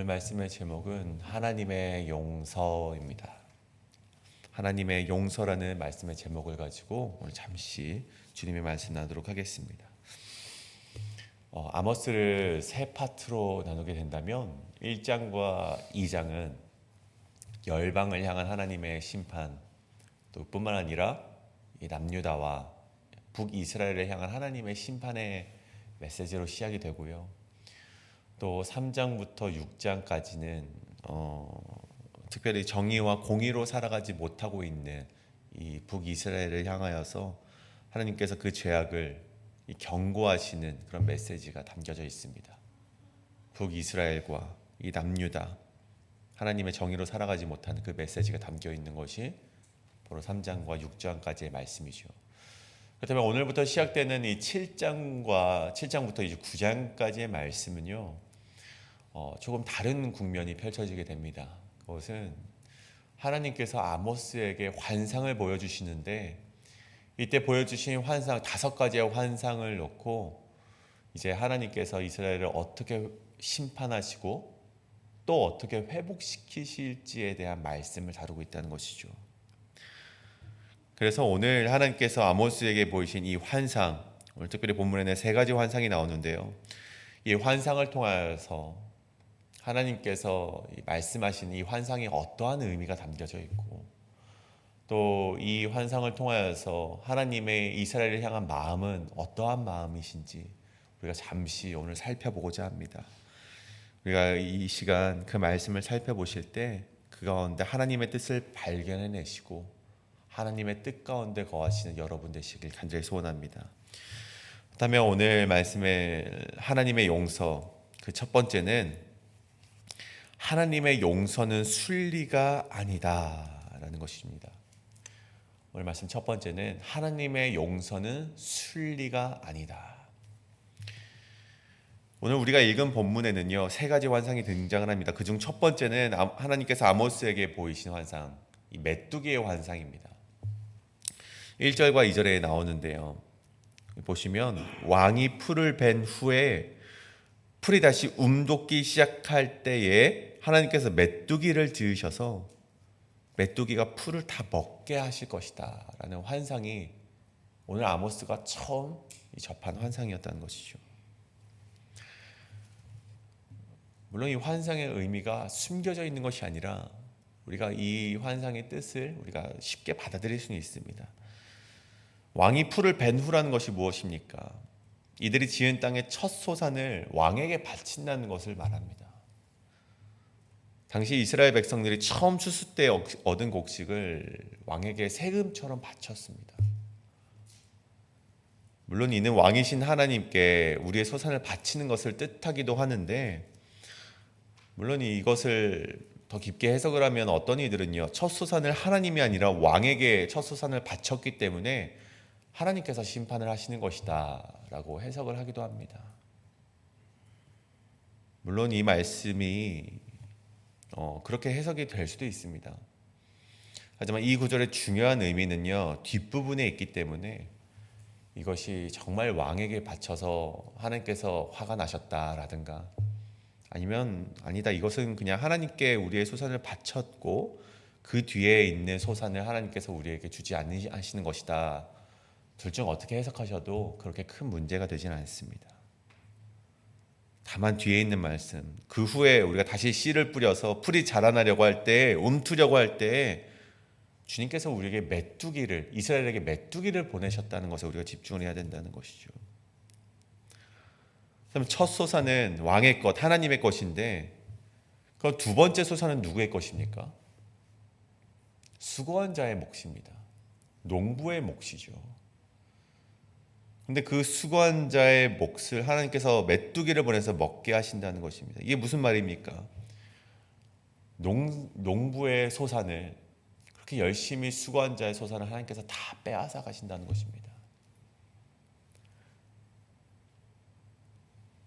오늘 말씀의 제목은 하나님의 용서입니다. 하나님의 용서라는 말씀의 제목을 가지고 오늘 잠시 주님의 말씀 나누도록 하겠습니다. 아모스를 세 파트로 나누게 된다면 1장과 2장은 열방을 향한 하나님의 심판, 또 뿐만 아니라 이 남유다와 북이스라엘을 향한 하나님의 심판의 메시지로 시작이 되고요. 또 3장부터 6장까지는 특별히 정의와 공의로 살아가지 못하고 있는 이 북이스라엘을 향하여서 하나님께서 그 죄악을 경고하시는 그런 메시지가 담겨져 있습니다. 북이스라엘과 이 남유다, 하나님의 정의로 살아가지 못하는 그 메시지가 담겨 있는 것이 바로 3장과 6장까지의 말씀이죠. 그렇다면 오늘부터 시작되는 이 7장부터 이제 9장까지의 말씀은요, 조금 다른 국면이 펼쳐지게 됩니다. 그것은 하나님께서 아모스에게 환상을 보여주시는데, 이때 보여주신 환상 5가지의 환상을 놓고 이제 하나님께서 이스라엘을 어떻게 심판하시고 또 어떻게 회복시키실지에 대한 말씀을 다루고 있다는 것이죠. 그래서 오늘 하나님께서 아모스에게 보이신 이 환상, 오늘 특별히 본문에는 3가지 환상이 나오는데요, 이 환상을 통하여서 하나님께서 말씀하신 이 환상이 어떠한 의미가 담겨져 있고, 또 이 환상을 통하여서 하나님의 이스라엘을 향한 마음은 어떠한 마음이신지 우리가 잠시 오늘 살펴보고자 합니다. 우리가 이 시간 그 말씀을 살펴보실 때 그 가운데 하나님의 뜻을 발견해내시고 하나님의 뜻 가운데 거하시는 여러분 되시길 간절히 소원합니다. 그렇다면 오늘 말씀의 하나님의 용서, 그 첫 번째는 하나님의 용서는 순리가 아니다라는 것입니다. 오늘 말씀 첫 번째는 하나님의 용서는 순리가 아니다. 오늘 우리가 읽은 본문에는요, 3가지 환상이 등장을 합니다. 그중 첫 번째는 하나님께서 아모스에게 보이신 환상, 이 메뚜기의 환상입니다. 1절과 2절에 나오는데요, 보시면 왕이 풀을 벤 후에 풀이 다시 움돋기 시작할 때에 하나님께서 메뚜기를 지으셔서 메뚜기가 풀을 다 먹게 하실 것이다 라는 환상이 오늘 아모스가 처음 접한 환상이었다는 것이죠. 물론 이 환상의 의미가 숨겨져 있는 것이 아니라 우리가 이 환상의 뜻을 우리가 쉽게 받아들일 수는 있습니다. 왕이 풀을 벤 후라는 것이 무엇입니까? 이들이 지은 땅의 첫 소산을 왕에게 바친다는 것을 말합니다. 당시 이스라엘 백성들이 처음 추수 때 얻은 곡식을 왕에게 세금처럼 바쳤습니다. 물론 이는 왕이신 하나님께 우리의 소산을 바치는 것을 뜻하기도 하는데, 물론 이것을 더 깊게 해석을 하면 어떤 이들은요, 첫 소산을 하나님이 아니라 왕에게 첫 소산을 바쳤기 때문에 하나님께서 심판을 하시는 것이다 라고 해석을 하기도 합니다. 물론 이 말씀이 그렇게 해석이 될 수도 있습니다. 하지만 이 구절의 중요한 의미는요, 뒷부분에 있기 때문에 이것이 정말 왕에게 바쳐서 하나님께서 화가 나셨다라든가, 아니면 아니다, 이것은 그냥 하나님께 우리의 소산을 바쳤고 그 뒤에 있는 소산을 하나님께서 우리에게 주지 않으시는 것이다, 둘 중 어떻게 해석하셔도 그렇게 큰 문제가 되지는 않습니다. 다만 뒤에 있는 말씀, 그 후에 우리가 다시 씨를 뿌려서 풀이 자라나려고 할 때, 움트려고 할 때 주님께서 우리에게 메뚜기를, 이스라엘에게 메뚜기를 보내셨다는 것에 우리가 집중을 해야 된다는 것이죠. 그럼 첫 소산은 왕의 것, 하나님의 것인데, 그럼 두 번째 소산은 누구의 것입니까? 수고한 자의 몫입니다. 농부의 몫이죠. 근데 그 수고한 자의 몫을 하나님께서 메뚜기를 보내서 먹게 하신다는 것입니다. 이게 무슨 말입니까? 농부의 소산을, 그렇게 열심히 수고한 자의 소산을 하나님께서 다 빼앗아 가신다는 것입니다.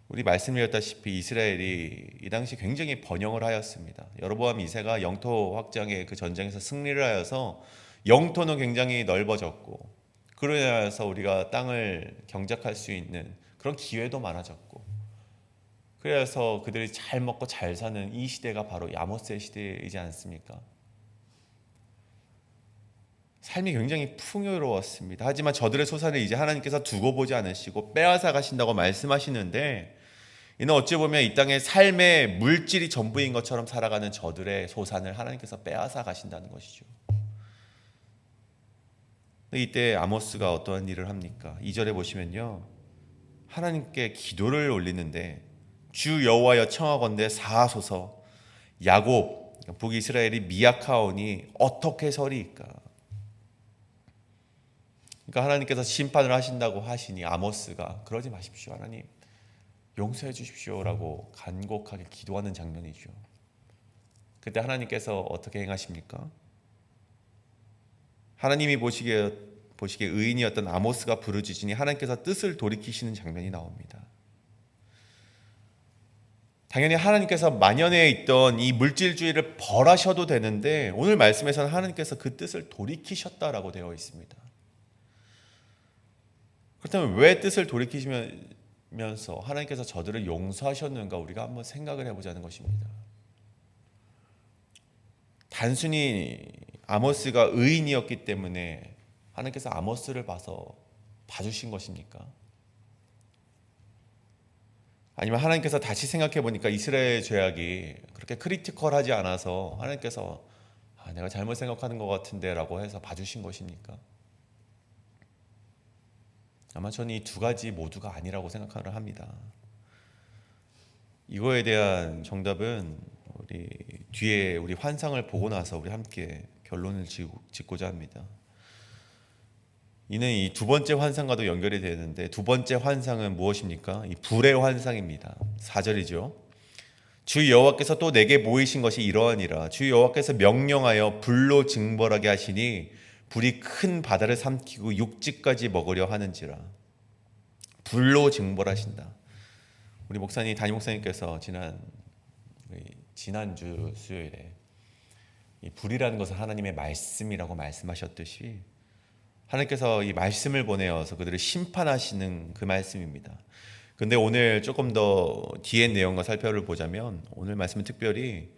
우리 말씀드렸다시피 이스라엘이 이 당시 굉장히 번영을 하였습니다. 여로보암 2세가 영토 확장의 그 전쟁에서 승리를 하여서 영토는 굉장히 넓어졌고, 그로 인하여서 우리가 땅을 경작할 수 있는 그런 기회도 많아졌고, 그래서 그들이 잘 먹고 잘 사는 이 시대가 바로 아모스의 시대이지 않습니까? 삶이 굉장히 풍요로웠습니다. 하지만 저들의 소산을 이제 하나님께서 두고 보지 않으시고 빼앗아 가신다고 말씀하시는데, 이는 어찌 보면 이 땅의 삶의 물질이 전부인 것처럼 살아가는 저들의 소산을 하나님께서 빼앗아 가신다는 것이죠. 이때 아모스가 어떠한 일을 합니까? 2절에 보시면요, 하나님께 기도를 올리는데, 주 여호와여 청하건대 사하소서, 야곱 북이스라엘이 미약하오니 어떻게 서리이까? 그러니까 하나님께서 심판을 하신다고 하시니 아모스가 그러지 마십시오, 하나님 용서해 주십시오라고 간곡하게 기도하는 장면이죠. 그때 하나님께서 어떻게 행하십니까? 하나님이 보시기에 의인이었던 아모스가 부르짖으니 하나님께서 뜻을 돌이키시는 장면이 나옵니다. 당연히 하나님께서 만연해 있던 이 물질주의를 벌하셔도 되는데, 오늘 말씀에서는 하나님께서 그 뜻을 돌이키셨다라고 되어 있습니다. 그렇다면 왜 뜻을 돌이키시면서 하나님께서 저들을 용서하셨는가, 우리가 한번 생각을 해보자는 것입니다. 단순히 아모스가 의인이었기 때문에 하나님께서 아모스를 봐주신 것입니까? 아니면 하나님께서 다시 생각해 보니까 이스라엘 죄악이 그렇게 크리티컬하지 않아서 하나님께서 내가 잘못 생각하는 것 같은데 라고 해서 봐주신 것입니까? 아마 저는 이 두 가지 모두가 아니라고 생각을 합니다. 이거에 대한 정답은 뒤에 우리 환상을 보고 나서 우리 함께 결론을 짓고자 합니다. 이는 이 두 번째 환상과도 연결이 되는데, 두 번째 환상은 무엇입니까? 이 불의 환상입니다. 4절이죠. 주 여호와께서 또 내게 보이신 것이 이러하니라. 주 여호와께서 명령하여 불로 징벌하게 하시니 불이 큰 바다를 삼키고 육지까지 먹으려 하는지라. 불로 징벌하신다. 우리 담임 목사님께서 지난주 수요일에 이 불이라는 것은 하나님의 말씀이라고 말씀하셨듯이, 하나님께서 이 말씀을 보내어서 그들을 심판하시는 그 말씀입니다. 근데 오늘 조금 더 뒤의 내용과 살펴보자면, 오늘 말씀은 특별히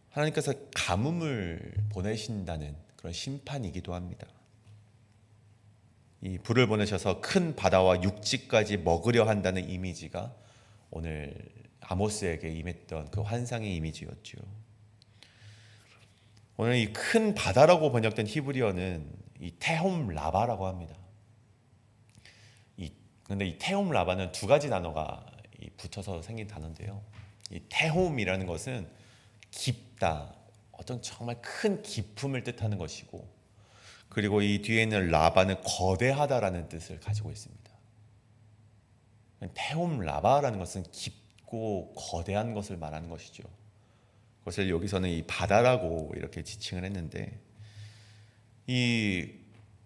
하나님께서 가뭄을 보내신다는 그런 심판이기도 합니다. 이 불을 보내셔서 큰 바다와 육지까지 먹으려 한다는 이미지가 오늘 아모스에게 임했던 그 환상의 이미지였죠. 오늘 이 큰 바다라고 번역된 히브리어는 이 테홈 라바라고 합니다. 근데 이 테홈 라바는 두 가지 단어가 붙어서 생긴 단어인데요. 이 테홈이라는 것은 깊다, 어떤 정말 큰 깊음을 뜻하는 것이고, 그리고 이 뒤에 있는 라바는 거대하다라는 뜻을 가지고 있습니다. 테홈 라바라는 것은 깊고 거대한 것을 말하는 것이죠. 그것을 여기서는 이 바다라고 이렇게 지칭을 했는데, 이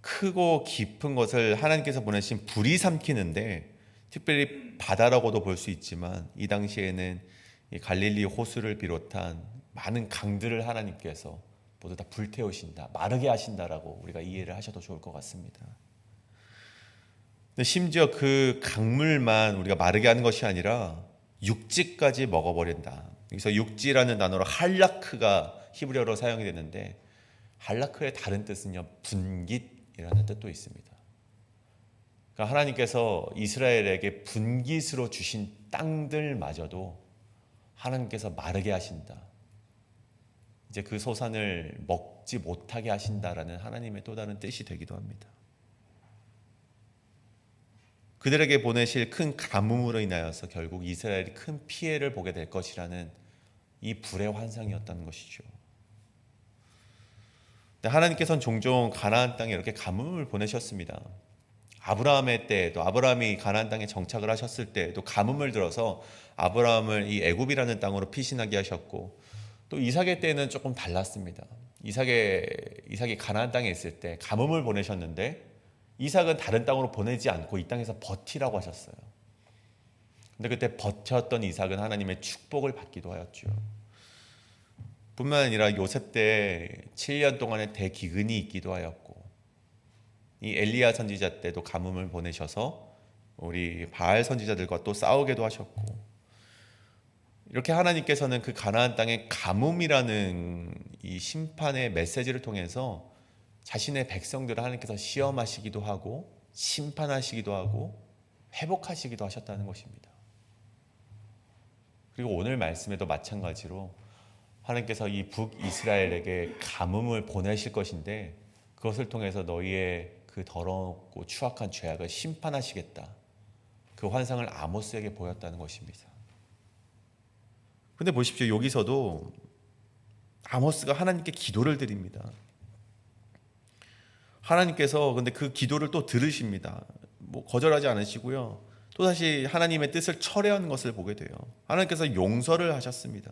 크고 깊은 것을 하나님께서 보내신 불이 삼키는데, 특별히 바다라고도 볼 수 있지만 이 당시에는 이 갈릴리 호수를 비롯한 많은 강들을 하나님께서 모두 다 불태우신다, 마르게 하신다라고 우리가 이해를 하셔도 좋을 것 같습니다. 근데 심지어 그 강물만 우리가 마르게 하는 것이 아니라 육지까지 먹어버린다. 여기서 육지라는 단어로 할라크가 히브리어로 사용이 되는데, 할라크의 다른 뜻은요, 분깃이라는 뜻도 있습니다. 그러니까 하나님께서 이스라엘에게 분깃으로 주신 땅들마저도 하나님께서 마르게 하신다, 이제 그 소산을 먹지 못하게 하신다라는 하나님의 또 다른 뜻이 되기도 합니다. 그들에게 보내실 큰 가뭄으로 인하여서 결국 이스라엘이 큰 피해를 보게 될 것이라는 이 불의 환상이었다는 것이죠. 하나님께서는 종종 가나안 땅에 이렇게 가뭄을 보내셨습니다. 아브라함의 때에도, 아브라함이 가나안 땅에 정착을 하셨을 때에도 가뭄을 들어서 아브라함을 이 애굽이라는 땅으로 피신하게 하셨고, 또 이삭의 때는 조금 달랐습니다. 이삭이 가나안 땅에 있을 때 가뭄을 보내셨는데, 이삭은 다른 땅으로 보내지 않고 이 땅에서 버티라고 하셨어요. 근데 그때 버텼던 이삭은 하나님의 축복을 받기도 하였죠. 뿐만 아니라 요셉 때 7년 동안의 대기근이 있기도 하였고, 이 엘리야 선지자 때도 가뭄을 보내셔서 우리 바알 선지자들과 또 싸우게도 하셨고, 이렇게 하나님께서는 그 가나안 땅의 가뭄이라는 이 심판의 메시지를 통해서 자신의 백성들을 하나님께서 시험하시기도 하고 심판하시기도 하고 회복하시기도 하셨다는 것입니다. 그리고 오늘 말씀에도 마찬가지로 하나님께서 이 북이스라엘에게 가뭄을 보내실 것인데 그것을 통해서 너희의 그 더럽고 추악한 죄악을 심판하시겠다. 그 환상을 아모스에게 보였다는 것입니다. 근데 보십시오. 여기서도 아모스가 하나님께 기도를 드립니다. 하나님께서 근데 그 기도를 또 들으십니다. 거절하지 않으시고요. 또다시 하나님의 뜻을 철회한 것을 보게 돼요. 하나님께서 용서를 하셨습니다.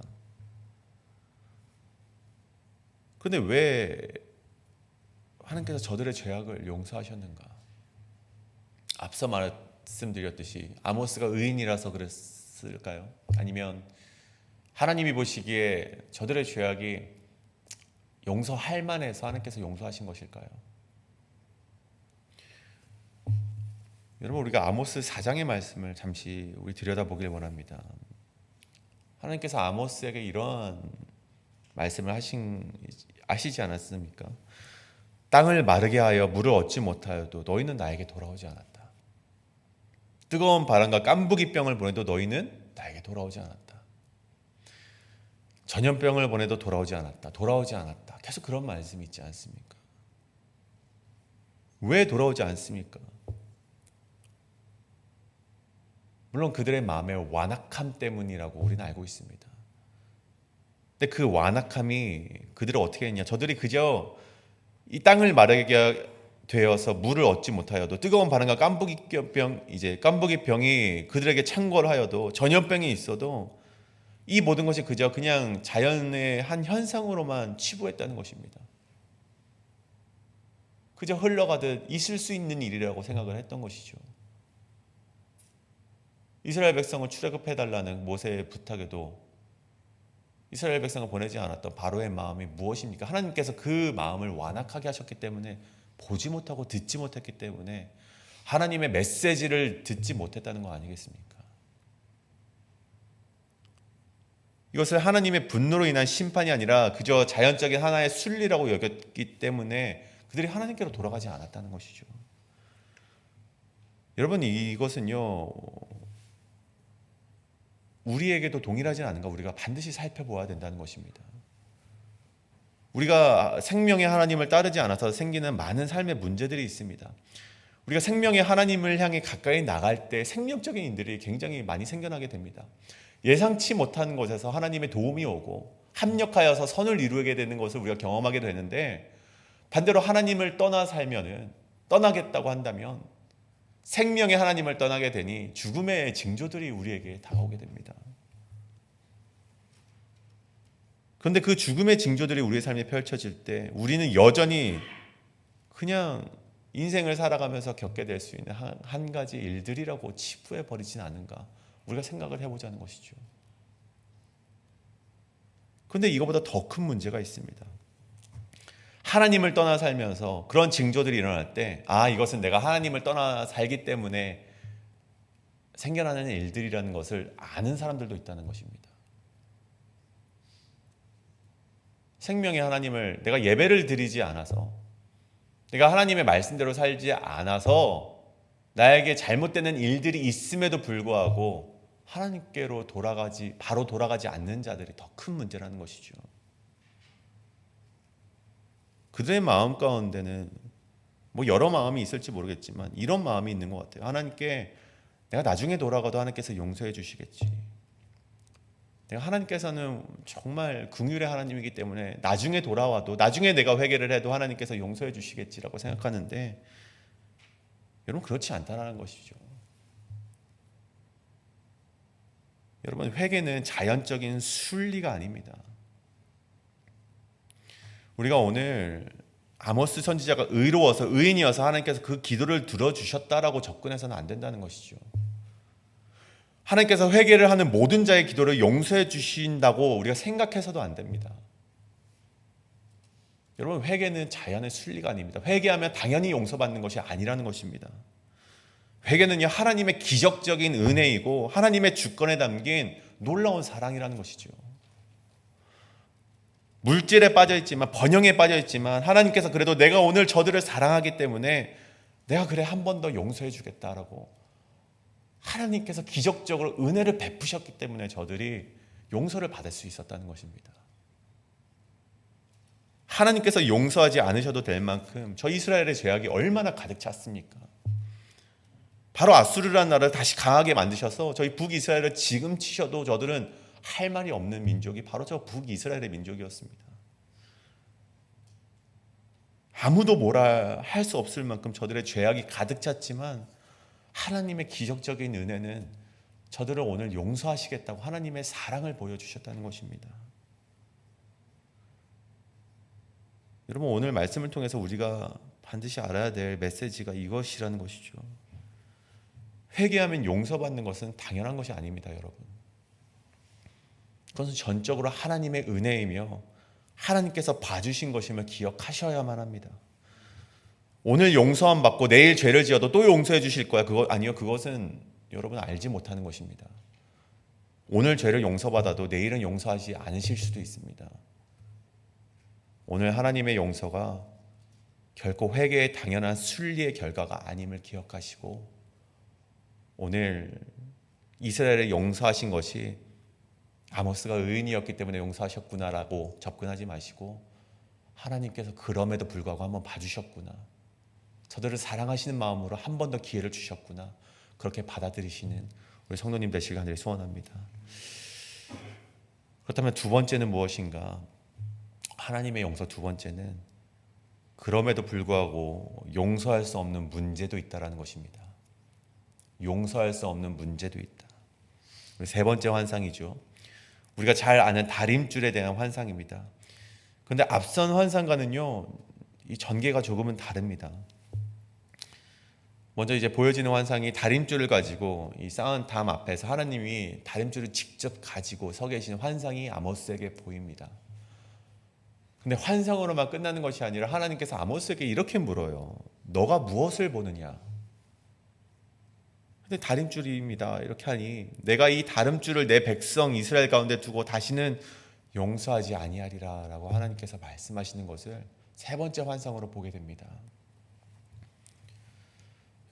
근데 왜 하나님께서 저들의 죄악을 용서하셨는가? 앞서 말씀드렸듯이 아모스가 의인이라서 그랬을까요? 아니면 하나님이 보시기에 저들의 죄악이 용서할 만해서 하나님께서 용서하신 것일까요? 여러분, 우리가 아모스 4장의 말씀을 잠시 우리 들여다보길 원합니다. 하나님께서 아모스에게 이러한 말씀을 아시지 않았습니까? 땅을 마르게 하여 물을 얻지 못하여도 너희는 나에게 돌아오지 않았다. 뜨거운 바람과 깐부기병을 보내도 너희는 나에게 돌아오지 않았다. 전염병을 보내도 돌아오지 않았다. 돌아오지 않았다. 계속 그런 말씀이 있지 않습니까? 왜 돌아오지 않습니까? 물론 그들의 마음의 완악함 때문이라고 우리는 알고 있습니다. 근데 그 완악함이 그들을 어떻게 했냐? 저들이 그저 이 땅을 마르게 되어서 물을 얻지 못하여도 뜨거운 바람과 깐부기병이 그들에게 창궐하여도 전염병이 있어도 이 모든 것이 그저 그냥 자연의 한 현상으로만 치부했다는 것입니다. 그저 흘러가듯 있을 수 있는 일이라고 생각을 했던 것이죠. 이스라엘 백성을 출애굽해달라는 모세의 부탁에도 이스라엘 백성을 보내지 않았던 바로의 마음이 무엇입니까? 하나님께서 그 마음을 완악하게 하셨기 때문에 보지 못하고 듣지 못했기 때문에 하나님의 메시지를 듣지 못했다는 거 아니겠습니까? 이것을 하나님의 분노로 인한 심판이 아니라 그저 자연적인 하나의 순리라고 여겼기 때문에 그들이 하나님께로 돌아가지 않았다는 것이죠. 여러분, 이것은요 우리에게도 동일하지 않은가 우리가 반드시 살펴보아야 된다는 것입니다. 우리가 생명의 하나님을 따르지 않아서 생기는 많은 삶의 문제들이 있습니다. 우리가 생명의 하나님을 향해 가까이 나갈 때 생명적인 일들이 굉장히 많이 생겨나게 됩니다. 예상치 못한 곳에서 하나님의 도움이 오고 합력하여서 선을 이루게 되는 것을 우리가 경험하게 되는데, 반대로 하나님을 떠나겠다고 한다면 생명의 하나님을 떠나게 되니 죽음의 징조들이 우리에게 다가오게 됩니다. 그런데 그 죽음의 징조들이 우리의 삶에 펼쳐질 때 우리는 여전히 그냥 인생을 살아가면서 겪게 될 수 있는 한 가지 일들이라고 치부해 버리진 않은가 우리가 생각을 해보자는 것이죠. 그런데 이거보다 더 큰 문제가 있습니다. 하나님을 떠나 살면서 그런 징조들이 일어날 때 이것은 내가 하나님을 떠나 살기 때문에 생겨나는 일들이라는 것을 아는 사람들도 있다는 것입니다. 생명의 하나님을 내가 예배를 드리지 않아서, 내가 하나님의 말씀대로 살지 않아서 나에게 잘못되는 일들이 있음에도 불구하고 하나님께로 바로 돌아가지 않는 자들이 더 큰 문제라는 것이죠. 그들의 마음 가운데는 여러 마음이 있을지 모르겠지만 이런 마음이 있는 것 같아요. 하나님께 내가 나중에 돌아가도 하나님께서 용서해 주시겠지. 하나님께서는 정말 긍휼의 하나님이기 때문에 나중에 돌아와도, 나중에 내가 회개를 해도 하나님께서 용서해 주시겠지라고 생각하는데, 여러분 그렇지 않다는 것이죠. 여러분, 회개는 자연적인 순리가 아닙니다. 우리가 오늘 아모스 선지자가 의로워서, 의인이어서 하나님께서 그 기도를 들어주셨다라고 접근해서는 안 된다는 것이죠. 하나님께서 회개를 하는 모든 자의 기도를 용서해 주신다고 우리가 생각해서도 안 됩니다. 여러분, 회개는 자연의 순리가 아닙니다. 회개하면 당연히 용서받는 것이 아니라는 것입니다. 회개는요, 하나님의 기적적인 은혜이고 하나님의 주권에 담긴 놀라운 사랑이라는 것이죠. 물질에 빠져있지만, 번영에 빠져있지만 하나님께서 그래도 내가 오늘 저들을 사랑하기 때문에 내가 그래 한 번 더 용서해 주겠다라고 하나님께서 기적적으로 은혜를 베푸셨기 때문에 저들이 용서를 받을 수 있었다는 것입니다. 하나님께서 용서하지 않으셔도 될 만큼 저 이스라엘의 죄악이 얼마나 가득 찼습니까? 바로 아수르라는 나라를 다시 강하게 만드셔서 저희 북이스라엘을 지금 치셔도 저들은 할 말이 없는 민족이 바로 저 북이스라엘의 민족이었습니다. 아무도 뭐라 할 수 없을 만큼 저들의 죄악이 가득 찼지만 하나님의 기적적인 은혜는 저들을 오늘 용서하시겠다고 하나님의 사랑을 보여주셨다는 것입니다. 여러분, 오늘 말씀을 통해서 우리가 반드시 알아야 될 메시지가 이것이라는 것이죠. 회개하면 용서받는 것은 당연한 것이 아닙니다, 여러분. 그것은 전적으로 하나님의 은혜이며 하나님께서 봐주신 것임을 기억하셔야만 합니다. 오늘 용서함 받고 내일 죄를 지어도 또 용서해 주실 거야. 아니요, 그것은 여러분 알지 못하는 것입니다. 오늘 죄를 용서받아도 내일은 용서하지 않으실 수도 있습니다. 오늘 하나님의 용서가 결코 회개의 당연한 순리의 결과가 아님을 기억하시고, 오늘 이스라엘을 용서하신 것이 아모스가 의인이었기 때문에 용서하셨구나라고 접근하지 마시고, 하나님께서 그럼에도 불구하고 한번 봐주셨구나, 저들을 사랑하시는 마음으로 한 번 더 기회를 주셨구나, 그렇게 받아들이시는 우리 성도님 되시길 간절히 소원합니다. 그렇다면 두 번째는 무엇인가? 하나님의 용서 두 번째는 그럼에도 불구하고 용서할 수 없는 문제도 있다라는 것입니다. 용서할 수 없는 문제도 있다. 세 번째 환상이죠. 우리가 잘 아는 다림줄에 대한 환상입니다. 그런데 앞선 환상과는요, 이 전개가 조금은 다릅니다. 먼저 이제 보여지는 환상이 다림줄을 가지고 이 쌓은 담 앞에서 하나님이 다림줄을 직접 가지고 서 계신 환상이 아모스에게 보입니다. 근데 환상으로만 끝나는 것이 아니라 하나님께서 아모스에게 이렇게 물어요. 너가 무엇을 보느냐? 근데 다림줄입니다. 이렇게 하니 내가 이 다림줄을 내 백성 이스라엘 가운데 두고 다시는 용서하지 아니하리라 라고 하나님께서 말씀하시는 것을 세 번째 환상으로 보게 됩니다.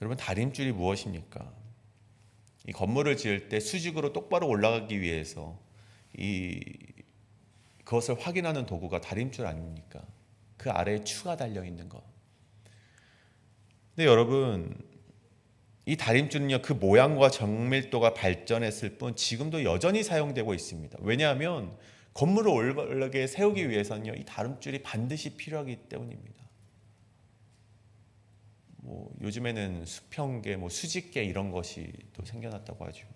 여러분, 다림줄이 무엇입니까? 이 건물을 지을 때 수직으로 똑바로 올라가기 위해서 그것을 확인하는 도구가 다림줄 아닙니까? 그 아래에 추가 달려있는 것. 근데 여러분, 이 다림줄은요, 그 모양과 정밀도가 발전했을 뿐 지금도 여전히 사용되고 있습니다. 왜냐하면 건물을 올바르게 세우기 위해서는요, 이 다림줄이 반드시 필요하기 때문입니다. 요즘에는 수평계, 수직계 이런 것이 또 생겨났다고 하죠.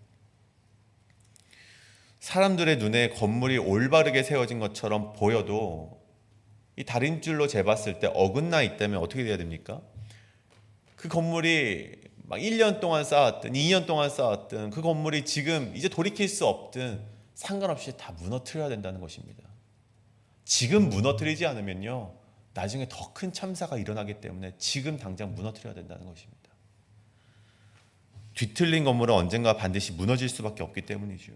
사람들의 눈에 건물이 올바르게 세워진 것처럼 보여도 이 다림줄로 재봤을 때 어긋나 있다면 어떻게 돼야 됩니까? 그 건물이 막 1년 동안 쌓았든 2년 동안 쌓았든 그 건물이 지금 이제 돌이킬 수 없든 상관없이 다 무너뜨려야 된다는 것입니다. 지금 무너뜨리지 않으면요, 나중에 더 큰 참사가 일어나기 때문에 지금 당장 무너뜨려야 된다는 것입니다. 뒤틀린 건물은 언젠가 반드시 무너질 수밖에 없기 때문이죠.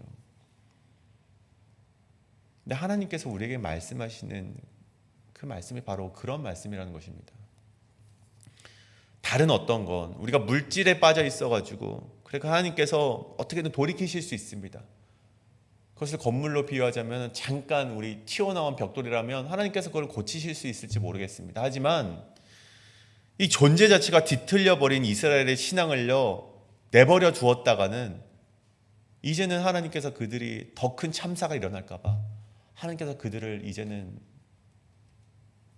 근데 하나님께서 우리에게 말씀하시는 그 말씀이 바로 그런 말씀이라는 것입니다. 다른 어떤 건 우리가 물질에 빠져 있어가지고 그러니까 하나님께서 어떻게든 돌이키실 수 있습니다. 그것을 건물로 비유하자면 잠깐 우리 튀어나온 벽돌이라면 하나님께서 그걸 고치실 수 있을지 모르겠습니다. 하지만 이 존재 자체가 뒤틀려버린 이스라엘의 신앙을요, 내버려 두었다가는 이제는 하나님께서 그들이 더 큰 참사가 일어날까봐 하나님께서 그들을 이제는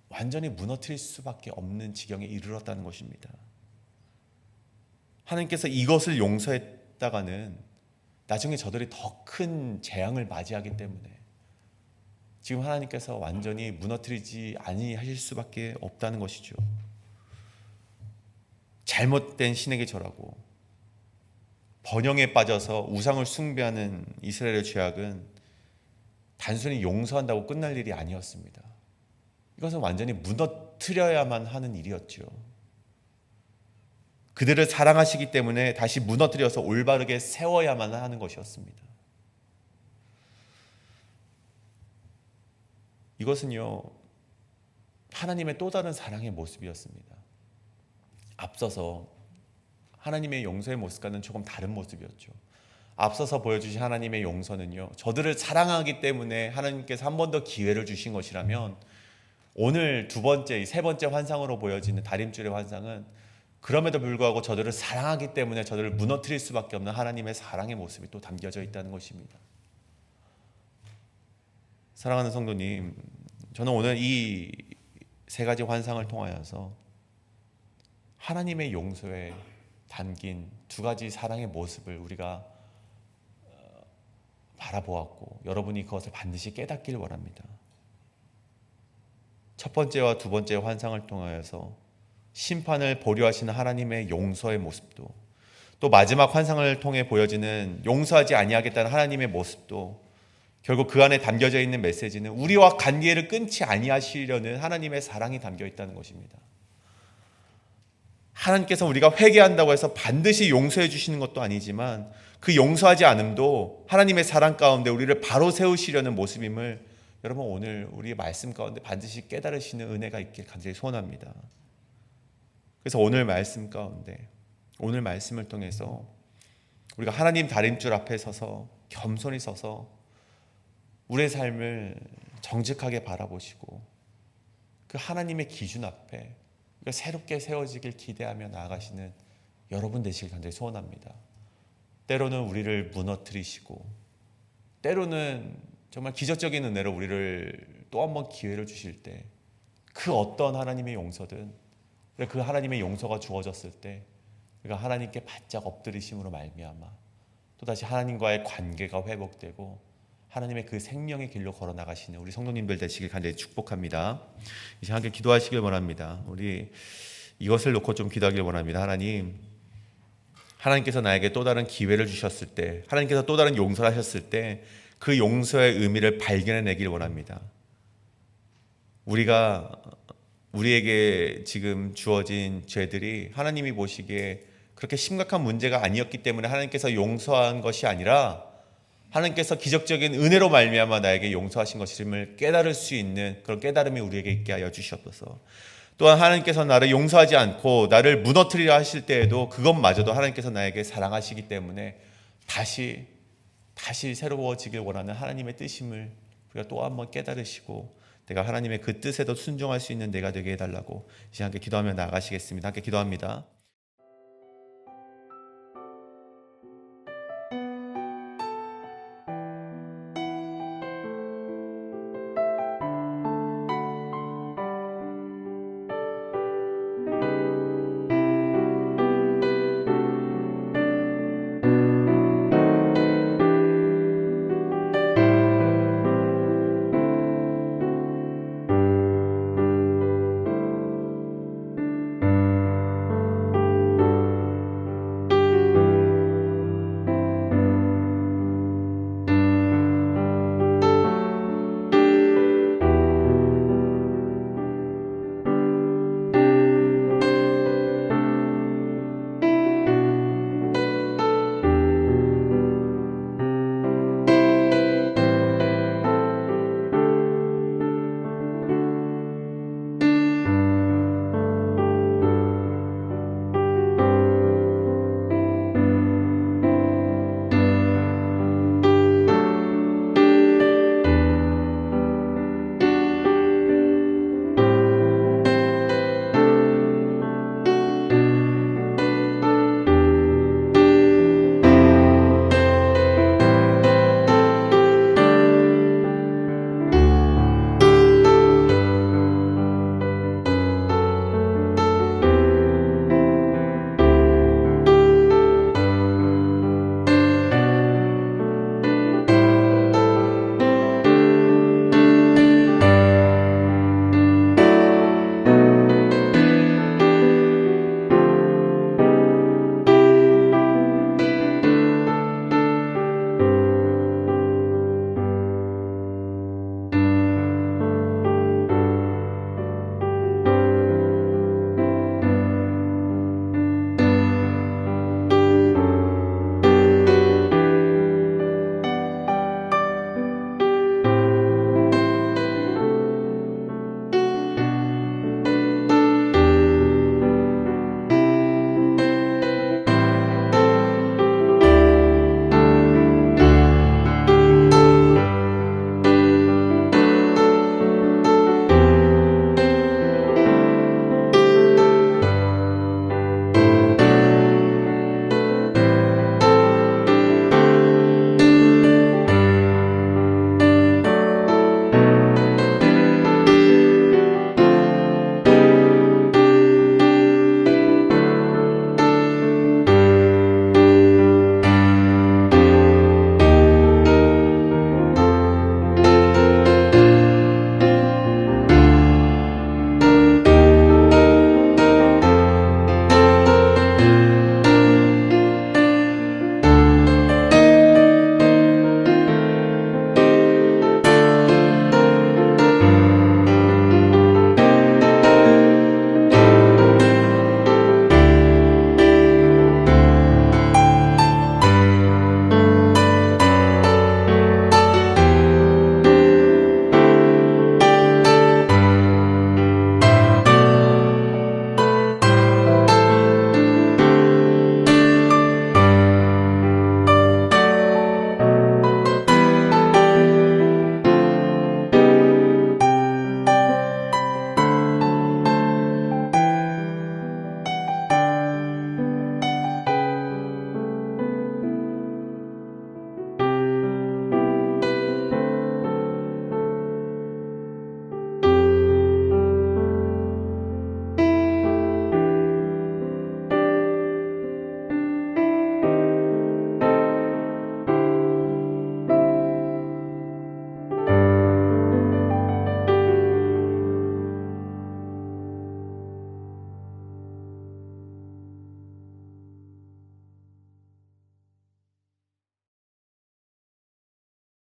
완전히 무너뜨릴 수밖에 없는 지경에 이르렀다는 것입니다. 하나님께서 이것을 용서했다가는 나중에 저들이 더 큰 재앙을 맞이하기 때문에 지금 하나님께서 완전히 무너뜨리지 아니하실 수밖에 없다는 것이죠. 잘못된 신에게 절하고 번영에 빠져서 우상을 숭배하는 이스라엘의 죄악은 단순히 용서한다고 끝날 일이 아니었습니다. 이것은 완전히 무너뜨려야만 하는 일이었죠. 그들을 사랑하시기 때문에 다시 무너뜨려서 올바르게 세워야만 하는 것이었습니다. 이것은요, 하나님의 또 다른 사랑의 모습이었습니다. 앞서서 하나님의 용서의 모습과는 조금 다른 모습이었죠. 앞서서 보여주신 하나님의 용서는요, 저들을 사랑하기 때문에 하나님께서 한 번 더 기회를 주신 것이라면, 오늘 두 번째, 세 번째 환상으로 보여지는 다림줄의 환상은 그럼에도 불구하고 저들을 사랑하기 때문에 저들을 무너뜨릴 수밖에 없는 하나님의 사랑의 모습이 또 담겨져 있다는 것입니다. 사랑하는 성도님, 저는 오늘 이 세 가지 환상을 통하여서 하나님의 용서에 담긴 두 가지 사랑의 모습을 우리가 바라보았고, 여러분이 그것을 반드시 깨닫길 원합니다. 첫 번째와 두 번째 환상을 통하여서 심판을 보류하시는 하나님의 용서의 모습도, 또 마지막 환상을 통해 보여지는 용서하지 아니하겠다는 하나님의 모습도, 결국 그 안에 담겨져 있는 메시지는 우리와 관계를 끊지 아니하시려는 하나님의 사랑이 담겨 있다는 것입니다. 하나님께서 우리가 회개한다고 해서 반드시 용서해 주시는 것도 아니지만, 그 용서하지 않음도 하나님의 사랑 가운데 우리를 바로 세우시려는 모습임을 여러분 오늘 우리의 말씀 가운데 반드시 깨달으시는 은혜가 있길 간절히 소원합니다. 그래서 오늘 말씀 가운데, 오늘 말씀을 통해서 우리가 하나님 다림줄 앞에 서서 겸손히 서서 우리의 삶을 정직하게 바라보시고 그 하나님의 기준 앞에 새롭게 세워지길 기대하며 나아가시는 여러분 되시길 간절히 소원합니다. 때로는 우리를 무너뜨리시고, 때로는 정말 기적적인 은혜로 우리를 또 한 번 기회를 주실 때, 그 어떤 하나님의 용서든, 그 하나님의 용서가 주어졌을 때 우리가 하나님께 바짝 엎드리심으로 말미암아 또다시 하나님과의 관계가 회복되고 하나님의 그 생명의 길로 걸어 나가시는 우리 성도님들 되시길 간절히 축복합니다. 이제 함께 기도하시길 원합니다. 우리 이것을 놓고 좀 기도하길 원합니다. 하나님께서 나에게 또 다른 기회를 주셨을 때, 하나님께서 또 다른 용서를 하셨을 때 그 용서의 의미를 발견해내길 원합니다. 우리에게 지금 주어진 죄들이 하나님이 보시기에 그렇게 심각한 문제가 아니었기 때문에 하나님께서 용서한 것이 아니라, 하나님께서 기적적인 은혜로 말미암아 나에게 용서하신 것임을 깨달을 수 있는 그런 깨달음이 우리에게 있게 하여 주시옵소서. 또한 하나님께서 나를 용서하지 않고 나를 무너뜨리려 하실 때에도 그것마저도 하나님께서 나에게 사랑하시기 때문에 다시 새로워지길 원하는 하나님의 뜻임을 우리가 또 한 번 깨달으시고, 내가 하나님의 그 뜻에도 순종할 수 있는 내가 되게 해달라고 이제 함께 기도하며 나아가시겠습니다. 함께 기도합니다.